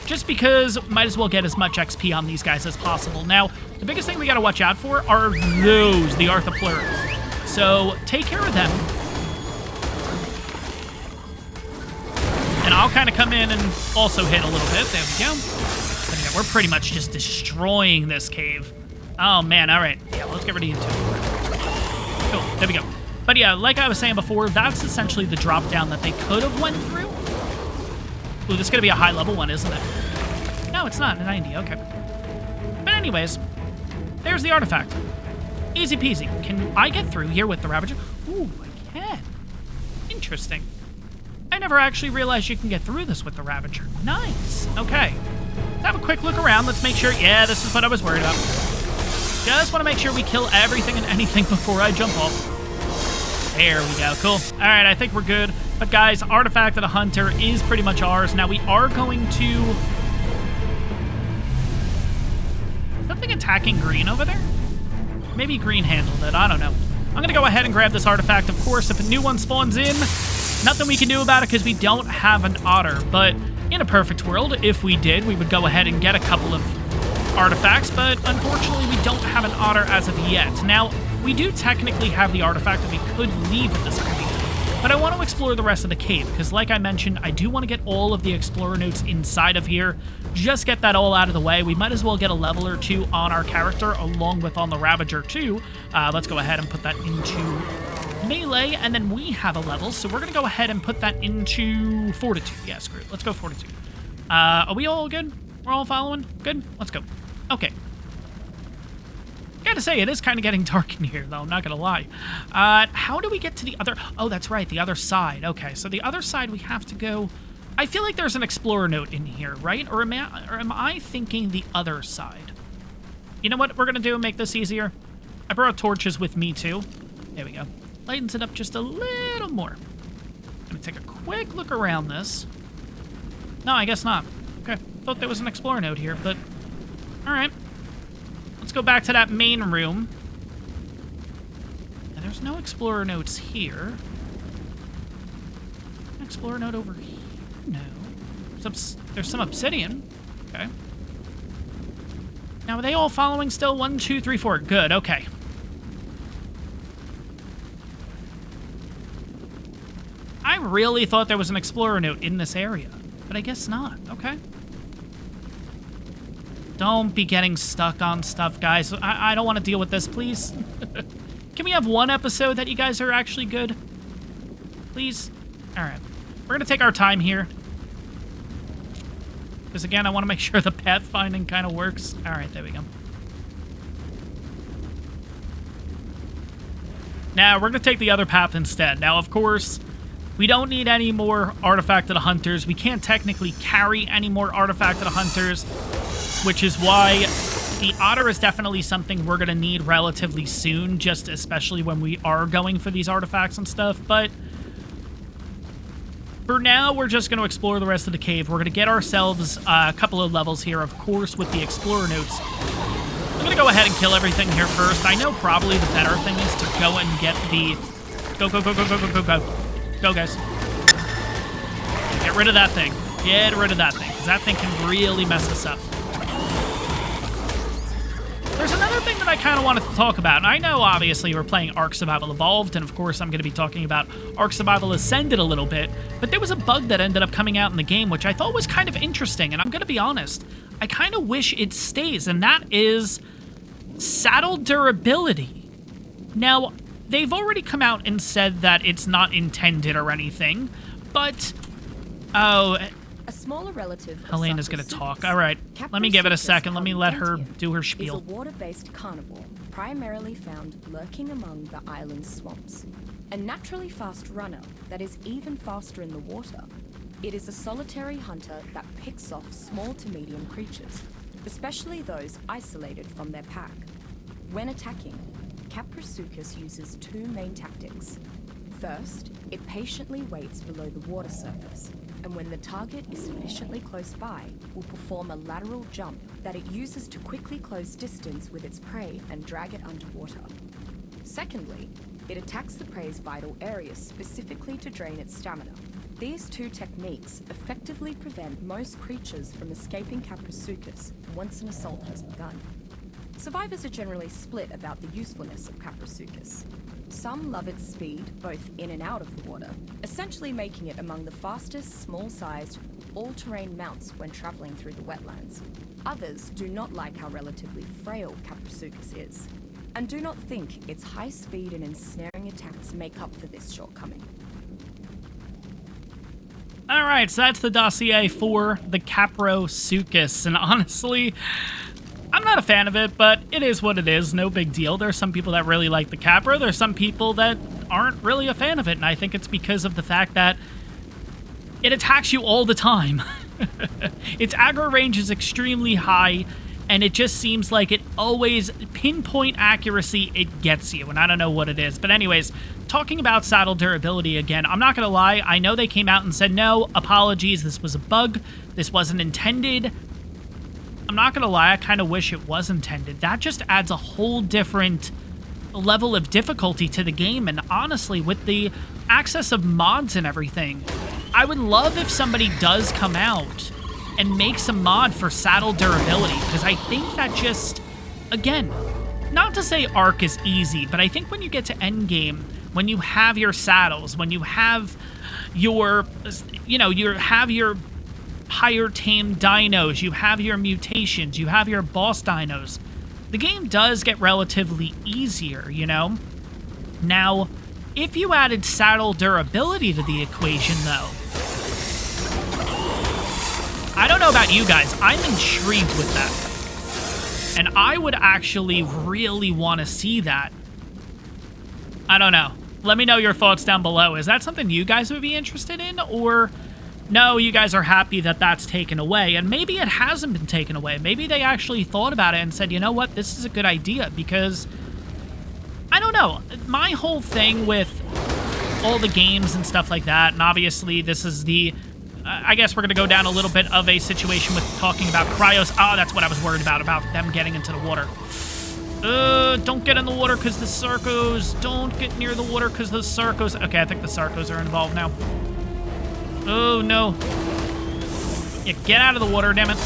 just because might as well get as much XP on these guys as possible. Now, the biggest thing we gotta watch out for are those, the Arthropleurus. So take care of them. And I'll kind of come in and also hit a little bit. There we go. But yeah, we're pretty much just destroying this cave. Oh, man. All right. Yeah, let's get rid of you too. Cool. There we go. But yeah, like I was saying before, that's essentially the drop down that they could have went through. Ooh, this is going to be a high level one, isn't it? No, it's not. A 90. Okay. But anyways, there's the artifact. Easy peasy. Can I get through here with the Ravager? Ooh, I can. Interesting. I never actually realized you can get through this with the Ravager. Nice. Okay. Let's have a quick look around. Let's make sure. Yeah, this is what I was worried about. Just want to make sure we kill everything and anything before I jump off. There we go. Cool. All right, I think we're good. But guys, Artifact of the Hunter is pretty much ours. Now we are going to... Something attacking green over there? Maybe green handled it. I don't know. I'm going to go ahead and grab this artifact. Of course, if a new one spawns in, nothing we can do about it because we don't have an otter. But in a perfect world, if we did, we would go ahead and get a couple of artifacts. But unfortunately, we don't have an otter as of yet. Now, we do technically have the artifact that we could leave at this point. But I want to explore the rest of the cave, because like I mentioned, I do want to get all of the explorer notes inside of here. Just get that all out of the way. We might as well get a level or two on our character, along with on the Ravager too. Let's go ahead and put that into melee, and then we have a level, so we're going to go ahead and put that into Fortitude. Yeah, screw it. Let's go Fortitude. Are we all good? We're all following? Good? Let's go. Okay. Gotta say, it is kind of getting dark in here, though. I'm not gonna lie. How do we get to the other... Oh, that's right, the other side. Okay, so the other side we have to go... I feel like there's an explorer note in here, right? Or am I thinking the other side? You know what we're gonna do? Make this easier. I brought torches with me, too. There we go. Lightens it up just a little more. I'm gonna take a quick look around this. No, I guess not. Okay, thought there was an explorer note here, but... Alright. Let's go back to that main room. Now, there's no explorer notes here. Explorer note over here? No. There's some obsidian. Okay. Now, are they all following still? 1, 2, 3, 4. Good, okay. I really thought there was an explorer note in this area, but I guess not. Okay. Don't be getting stuck on stuff, guys. I don't want to deal with this, please. Can we have one episode that you guys are actually good? Please? Alright. We're going to take our time here. Because, again, I want to make sure the pathfinding kind of works. Alright, there we go. Now, we're going to take the other path instead. Now, of course, we don't need any more Artifact of the Hunters. We can't technically carry any more Artifact of the Hunters, which is why the otter is definitely something we're going to need relatively soon, just especially when we are going for these artifacts and stuff. But for now, we're just going to explore the rest of the cave. We're going to get ourselves a couple of levels here, of course, with the explorer notes. I'm going to go ahead and kill everything here first. I know probably the better thing is to go and get the... Go, go, go, go, go, go, go, go. Go, guys. Get rid of that thing. Get rid of that thing, because that thing can really mess us up. There's another thing that I kind of wanted to talk about, and I know, obviously, we're playing ARK Survival Evolved, and of course, I'm going to be talking about ARK Survival Ascended a little bit, but there was a bug that ended up coming out in the game, which I thought was kind of interesting, and I'm going to be honest, I kind of wish it stays, and that is saddle durability. Now, they've already come out and said that it's not intended or anything, but... Oh... A smaller relative Helena's gonna talk. All right, let me give it a second. Let me let her do her spiel. Is a water-based carnivore, primarily found lurking among the island's swamps. A naturally fast runner that is even faster in the water. It is a solitary hunter that picks off small to medium creatures, especially those isolated from their pack. When attacking, Caprisuchus uses two main tactics. First, it patiently waits below the water surface, and when the target is sufficiently close by, will perform a lateral jump that it uses to quickly close distance with its prey and drag it underwater. Secondly, it attacks the prey's vital areas specifically to drain its stamina. These two techniques effectively prevent most creatures from escaping Caprasuchus once an assault has begun. Survivors are generally split about the usefulness of Caprasuchus. Some love its speed, both in and out of the water, essentially making it among the fastest, small-sized, all-terrain mounts when traveling through the wetlands. Others do not like how relatively frail Caprasuchus is, and do not think its high speed and ensnaring attacks make up for this shortcoming. Alright, so that's the dossier for the Caprasuchus, and honestly, I'm not a fan of it, but it is what it is, no big deal. There's some people that really like the Capra, there's some people that aren't really a fan of it, and I think it's because of the fact that it attacks you all the time. Its aggro range is extremely high, and it just seems like it always, pinpoint accuracy, it gets you, and I don't know what it is. But anyways, talking about saddle durability again, I'm not gonna lie, I know they came out and said, no, apologies, this was a bug, this wasn't intended. I'm not gonna lie, I kind of wish it was intended. That just adds a whole different level of difficulty to the game, and honestly, with the access of mods and everything, I would love if somebody does come out and makes a mod for saddle durability, because I think that just, again, not to say ARK is easy, but I think when you get to endgame, when you have your saddles, when you have your, you have your higher tamed dinos, you have your mutations, you have your boss dinos, the game does get relatively easier, you know? Now, if you added saddle durability to the equation, though, I don't know about you guys, I'm intrigued with that. And I would actually really want to see that. I don't know. Let me know your thoughts down below. Is that something you guys would be interested in? Or no, you guys are happy that that's taken away? And maybe it hasn't been taken away. Maybe they actually thought about it and said, you know what, this is a good idea. Because, I don't know, my whole thing with all the games and stuff like that, and obviously this is the, I guess we're going to go down a little bit of a situation with talking about cryos. Oh, that's what I was worried about them getting into the water. Don't get in the water because the Sarcos. Don't get near the water because the Sarcos. Okay, I think the Sarcos are involved now. Oh, no. Yeah, get out of the water, damn it.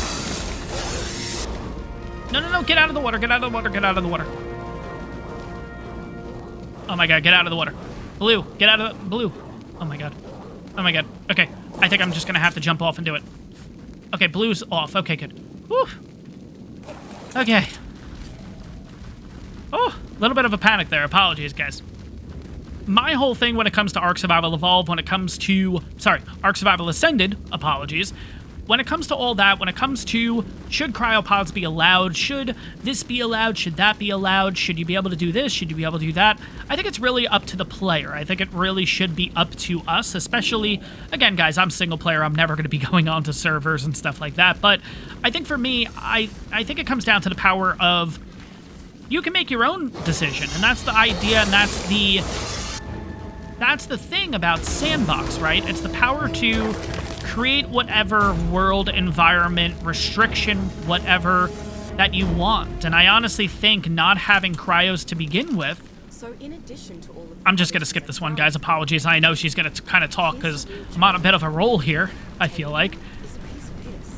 No, get out of the water, get out of the water, get out of the water. Oh my god, get out of the water. Blue, get out of the... Blue. Oh my god. Oh my god. Okay, I think I'm just gonna have to jump off and do it. Okay, blue's off. Okay, good. Whew. Okay. Oh, a little bit of a panic there. Apologies, guys. My whole thing when it comes to Ark Survival Evolved, when it comes to... Sorry, Ark Survival Ascended, apologies. When it comes to all that, when it comes to should cryopods be allowed, should this be allowed, should that be allowed, should you be able to do this, should you be able to do that, I think it's really up to the player. I think it really should be up to us, especially, again, guys, I'm single player, I'm never going to be going on to servers and stuff like that, but I think for me, I think it comes down to the power of you can make your own decision, and that's the idea, and that's the thing about Sandbox, right? It's the power to create whatever world, environment, restriction, whatever that you want. And I honestly think not having cryos to begin with... So in addition to all of I'm just going to skip this one, guys. Apologies. I know she's going to kind of talk because I'm on a bit of a roll here, I feel like.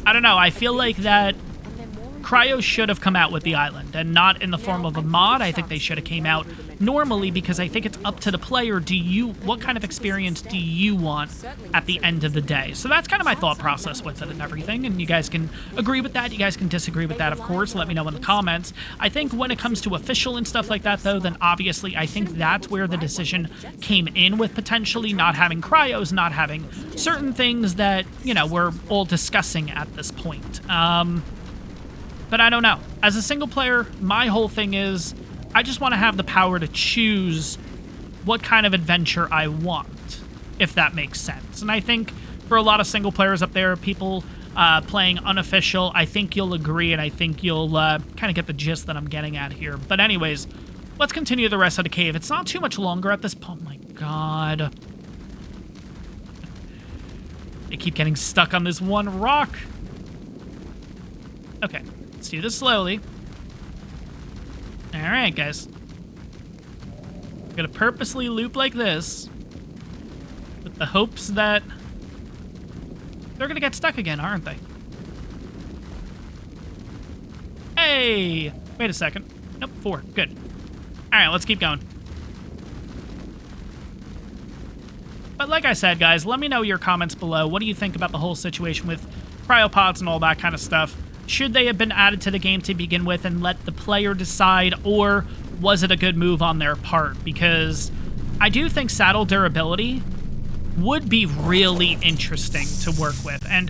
I don't know. I feel like that cryos should have come out with the island and not in the form of a mod. I think they should have came out normally because I think it's up to the player. What kind of experience do you want at the end of the day? So that's kind of my thought process with it and everything, and you guys can agree with that, you guys can disagree with that, of course. Let me know in the comments. I think when it comes to official and stuff like that, though, then obviously I think that's where the decision came in with potentially not having cryos, not having certain things that, you know, we're all discussing at this point. But I don't know. As a single player, my whole thing is I just want to have the power to choose what kind of adventure I want, if that makes sense. And I think for a lot of single players up there, people playing unofficial, I think you'll agree, and I think you'll kind of get the gist that I'm getting at here. But anyways, let's continue the rest of the cave. It's not too much longer at this point. Oh my god. They keep getting stuck on this one rock. Okay. Let's do this slowly. Alright, guys. I'm gonna purposely loop like this with the hopes that They're gonna get stuck again, aren't they? Hey! Wait a second. Nope, 4. Good. Alright, let's keep going. But like I said, guys, let me know your comments below. What do you think about the whole situation with cryopods and all that kind of stuff? Should they have been added to the game to begin with and let the player decide, or was it a good move on their part? Because I do think saddle durability would be really interesting to work with. And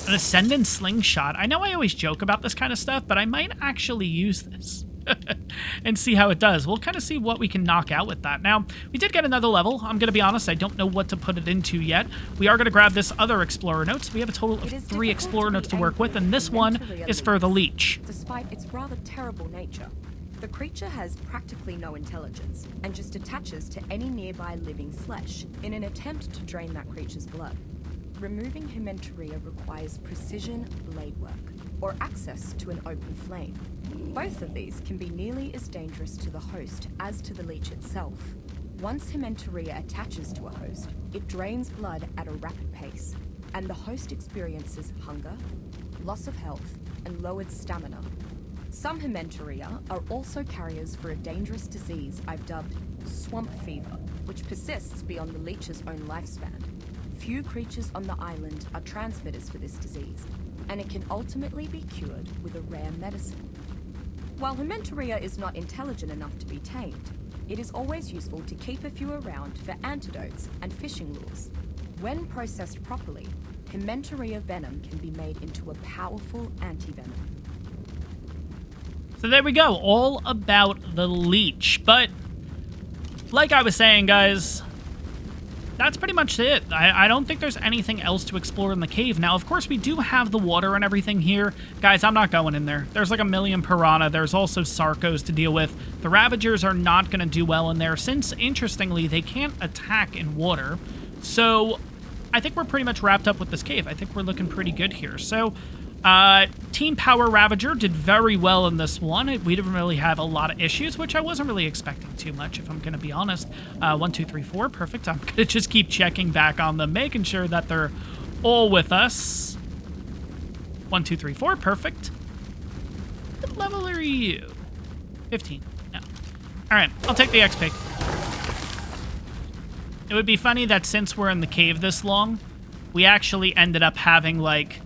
an Ascendant Slingshot. I know I always joke about this kind of stuff, but I might actually use this and see how it does. We'll kind of see what we can knock out with that. Now, we did get another level. I'm going to be honest, I don't know what to put it into yet. We are going to grab this other Explorer Notes. We have a total of 3 Explorer Notes to work with, and this one is for the Leech. Despite its rather terrible nature, the creature has practically no intelligence and just attaches to any nearby living flesh in an attempt to drain that creature's blood. Removing Hementaria requires precision blade work or access to an open flame. Both of these can be nearly as dangerous to the host as to the leech itself. Once Hementaria attaches to a host, it drains blood at a rapid pace, and the host experiences hunger, loss of health, and lowered stamina. Some Hementaria are also carriers for a dangerous disease I've dubbed swamp fever, which persists beyond the leech's own lifespan. Few creatures on the island are transmitters for this disease, and it can ultimately be cured with a rare medicine. While Hementaria is not intelligent enough to be tamed, it is always useful to keep a few around for antidotes and fishing lures. When processed properly, Hementaria venom can be made into a powerful anti-venom. So there we go, all about the Leech. But like I was saying, guys, that's pretty much it. I don't think there's anything else to explore in the cave. Now, of course, we do have the water and everything here. Guys, I'm not going in there. There's like a million piranha. There's also Sarcos to deal with. The Ravagers are not going to do well in there since, interestingly, they can't attack in water. So I think we're pretty much wrapped up with this cave. I think we're looking pretty good here. So Team Power Ravager did very well in this one. We didn't really have a lot of issues, which I wasn't really expecting too much, if I'm going to be honest. 1, 2, 3, 4. Perfect. I'm going to just keep checking back on them, making sure that they're all with us. 1, 2, 3, 4. Perfect. What level are you? 15. No. All right. I'll take the XP. It would be funny that since we're in the cave this long, we actually ended up having, like,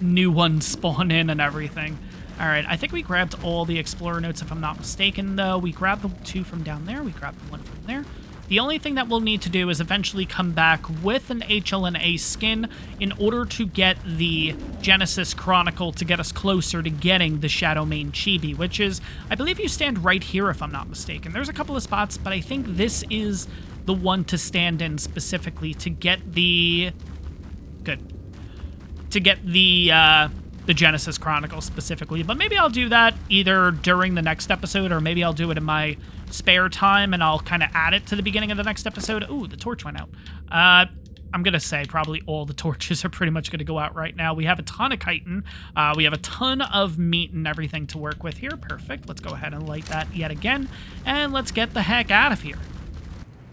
new ones spawn in and everything. All right, I think we grabbed all the Explorer Notes, if I'm not mistaken, though. We grabbed the 2 from down there. We grabbed the 1 from there. The only thing that we'll need to do is eventually come back with an HLNA skin in order to get the Genesis Chronicle to get us closer to getting the Shadowmane Chibi, which is, I believe you stand right here, if I'm not mistaken. There's a couple of spots, but I think this is the one to stand in specifically to get the... Good. To get the Genesis Chronicle specifically. But maybe I'll do that either during the next episode, or maybe I'll do it in my spare time, and I'll kind of add it to the beginning of the next episode. Ooh, the torch went out. I'm going to say probably all the torches are pretty much going to go out right now. We have a ton of chitin. We have a ton of meat and everything to work with here. Perfect. Let's go ahead and light that yet again, and let's get the heck out of here.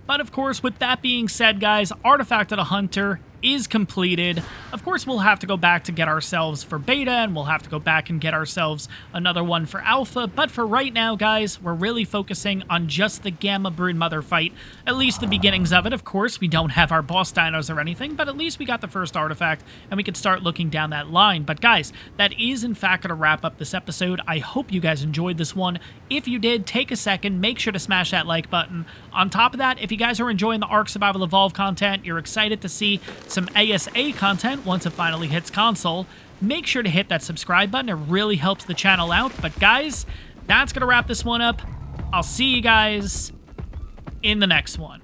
But of course, with that being said, guys, Artifact of the Hunter is completed. Of course, we'll have to go back to get ourselves for beta, and we'll have to go back and get ourselves another one for alpha, but for right now, guys, we're really focusing on just the Gamma Broodmother fight, at least the beginnings of it. Of course, we don't have our boss dinos or anything, but at least we got the first artifact, and we can start looking down that line. But guys, that is in fact going to wrap up this episode. I hope you guys enjoyed this one. If you did, take a second, make sure to smash that like button. On top of that, if you guys are enjoying the ARK Survival Evolved content, you're excited to see some ASA content once it finally hits console, make sure to hit that subscribe button. It really helps the channel out. But guys, that's going to wrap this one up. I'll see you guys in the next one.